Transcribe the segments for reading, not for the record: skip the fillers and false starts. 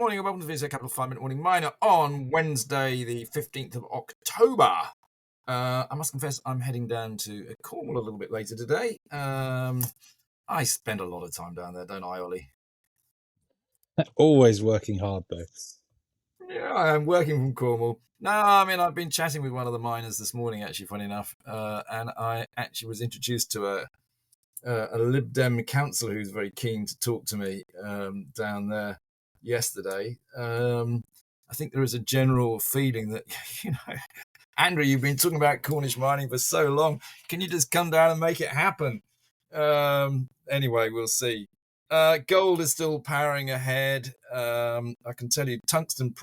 morning and welcome to the VSA Capital 5-Minute Morning Miner on Wednesday, the 15th of October. I must confess I'm heading down to Cornwall a little bit later today. I spend a lot of time down there, don't I, Ollie? Always working hard, though. Yeah, I'm working from Cornwall. No, I mean, I've been chatting with one of the miners this morning, actually, funny enough, and I actually was introduced to a Lib Dem councillor who's very keen to talk to me down there yesterday. I think there is a general feeling that, Andrew, you've been talking about Cornish mining for so long. Can you just come down and make it happen? Anyway, we'll see. Gold is still powering ahead. I can tell you tungsten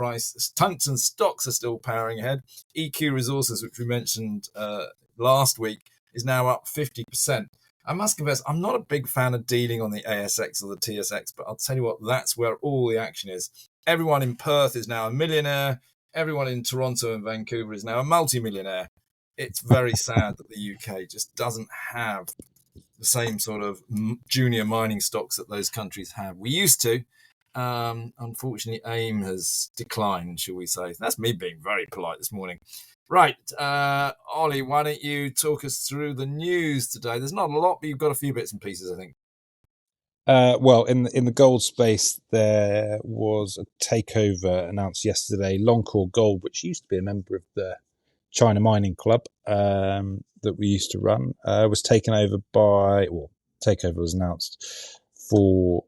stocks are still powering ahead. EQ Resources, which we mentioned last week, is now up 50%. I must confess, I'm not a big fan of dealing on the ASX or the TSX, but I'll tell you what, that's where all the action is. Everyone in Perth is now a millionaire. Everyone in Toronto and Vancouver is now a multimillionaire. It's very sad that the UK just doesn't have the same sort of junior mining stocks that those countries have. We used to. Unfortunately, AIM has declined, shall we say. That's me being very polite this morning. Right, Ollie, why don't you talk us through the news today? There's not a lot, but you've got a few bits and pieces, I think. Well, in the gold space, there was a takeover announced yesterday. Loncor Gold, which used to be a member of the China Mining Club that we used to run, was taken over takeover was announced for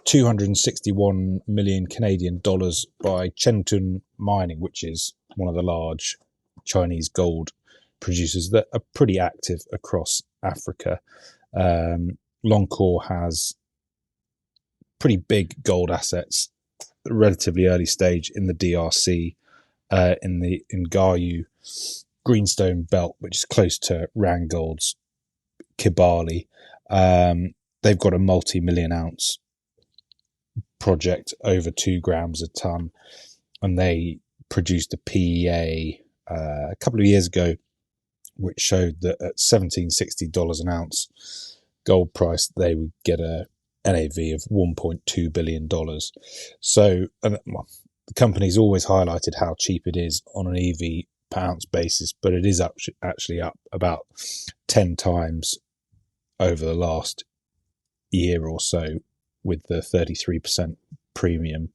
261 million Canadian dollars by Chengtun Mining, which is one of the large Chinese gold producers that are pretty active across Africa. Loncor has pretty big gold assets, relatively early stage in the DRC, in Gayu Greenstone Belt, which is close to Randgold's Kibali. They've got a multi-million ounce project over 2 grams a ton, and they produced a PEA a couple of years ago, which showed that at $1,760 an ounce gold price, they would get a NAV of $1.2 billion. So, the company's always highlighted how cheap it is on an EV per ounce basis, but it is actually up about 10 times over the last year or so, with the 33% premium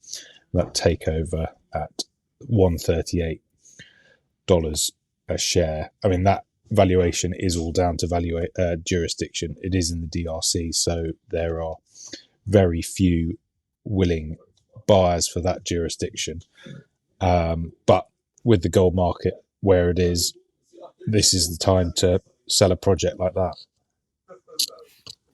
that takeover at $138 a share. I mean, that valuation is all down to jurisdiction. It is in the DRC, so there are very few willing buyers for that jurisdiction. But with the gold market where it is, this is the time to sell a project like that.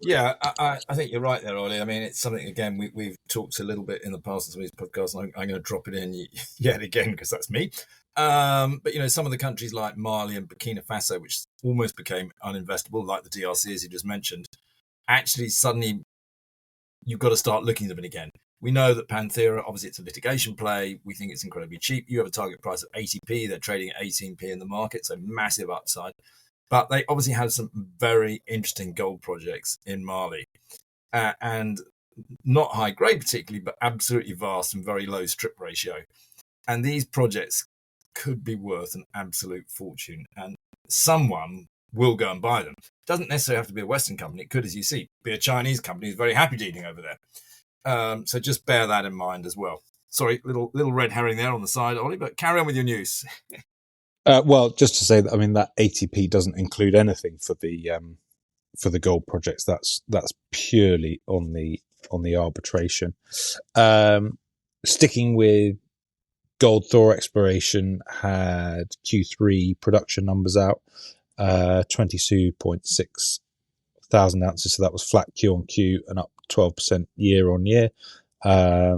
Yeah, I think you're right there, Ollie. I mean, it's something, again, we've talked a little bit in the past on some of these podcasts, and I'm going to drop it in yet again because that's me. But, some of the countries like Mali and Burkina Faso, which almost became uninvestable, like the DRC, as you just mentioned, actually suddenly you've got to start looking at them again. We know that Panthera, obviously it's a litigation play. We think it's incredibly cheap. You have a target price of 80p. They're trading at 18p in the market, so massive upside. But they obviously have some very interesting gold projects in Mali, and not high grade particularly, but absolutely vast and very low strip ratio. And these projects could be worth an absolute fortune, and someone will go and buy them. It doesn't necessarily have to be a Western company. It could, as you see, be a Chinese company who's very happy dealing over there. So just bear that in mind as well. Sorry, little red herring there on the side, Ollie, but carry on with your news. Well, just to say that, I mean, that 80p doesn't include anything for the gold projects. That's purely on the arbitration. Sticking with gold, Thor Exploration had Q3 production numbers out, 22.6 thousand ounces. So that was flat Q on Q and up 12% year on year. A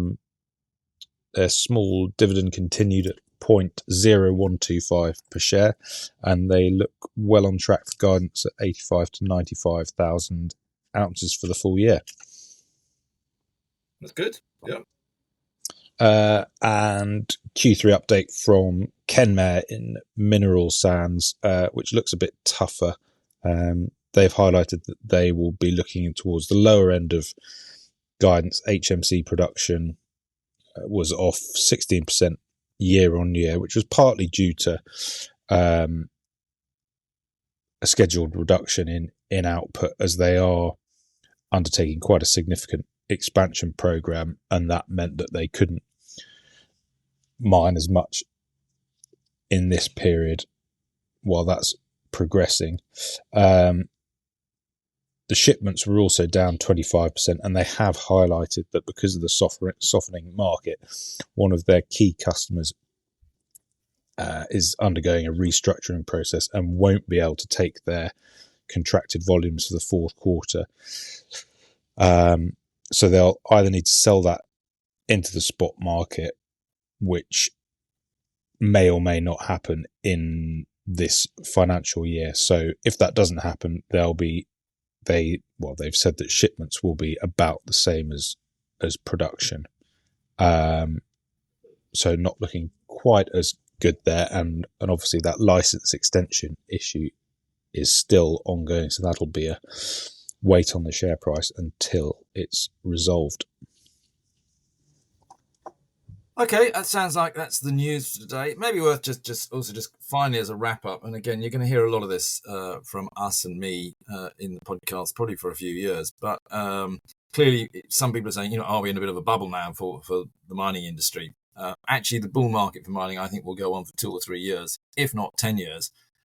small dividend continued at 0.0125 per share, and they look well on track for guidance at 85 to 95,000 ounces for the full year. That's good. Yeah. And Q3 update from Kenmare in mineral sands, which looks a bit tougher. They've highlighted that they will be looking towards the lower end of guidance HMC production was off 16% year on year, which was partly due to a scheduled reduction in output, as they are undertaking quite a significant expansion program, and that meant that they couldn't mine as much in this period while that's progressing. The shipments were also down 25%, and they have highlighted that because of the softening market, one of their key customers is undergoing a restructuring process and won't be able to take their contracted volumes for the fourth quarter. So they'll either need to sell that into the spot market, which may or may not happen in this financial year. So if that doesn't happen, they've said that shipments will be about the same as production. So not looking quite as good there, and obviously that license extension issue is still ongoing, so that'll be a wait on the share price until it's resolved. Okay, that sounds like that's the news for today. Maybe worth just finally as a wrap up, and again, you're going to hear a lot of this from us and me in the podcast probably for a few years. But clearly, some people are saying, are we in a bit of a bubble now for the mining industry? Actually, the bull market for mining, I think, will go on for 2 or 3 years, if not 10 years.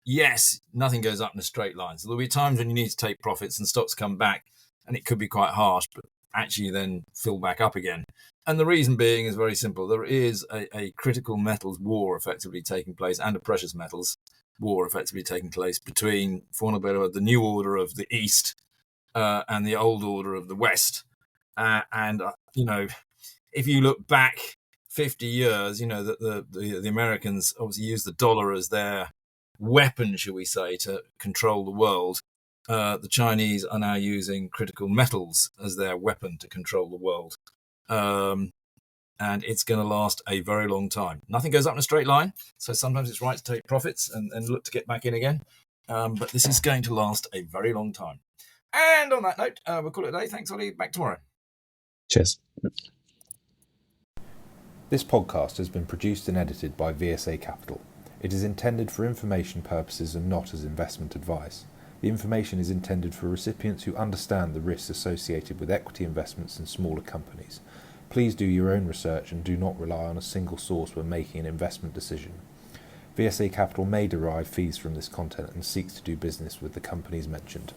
Yes, nothing goes up in a straight line. So there'll be times when you need to take profits and stocks come back, and it could be quite harsh, but actually then fill back up again. And the reason being is very simple. There is a critical metals war effectively taking place, and a precious metals war effectively taking place between, for want of a better word, the new order of the East and the old order of the West. If you look back 50 years, that the Americans obviously used the dollar as their weapon, shall we say, to control the world. The Chinese are now using critical metals as their weapon to control the world. And it's going to last a very long time. Nothing goes up in a straight line, so sometimes it's right to take profits and look to get back in again. But this is going to last a very long time. And on that note, we'll call it a day. Thanks, Ollie. Back tomorrow. Cheers. This podcast has been produced and edited by VSA Capital. It is intended for information purposes and not as investment advice. The information is intended for recipients who understand the risks associated with equity investments in smaller companies. Please do your own research and do not rely on a single source when making an investment decision. VSA Capital may derive fees from this content and seeks to do business with the companies mentioned.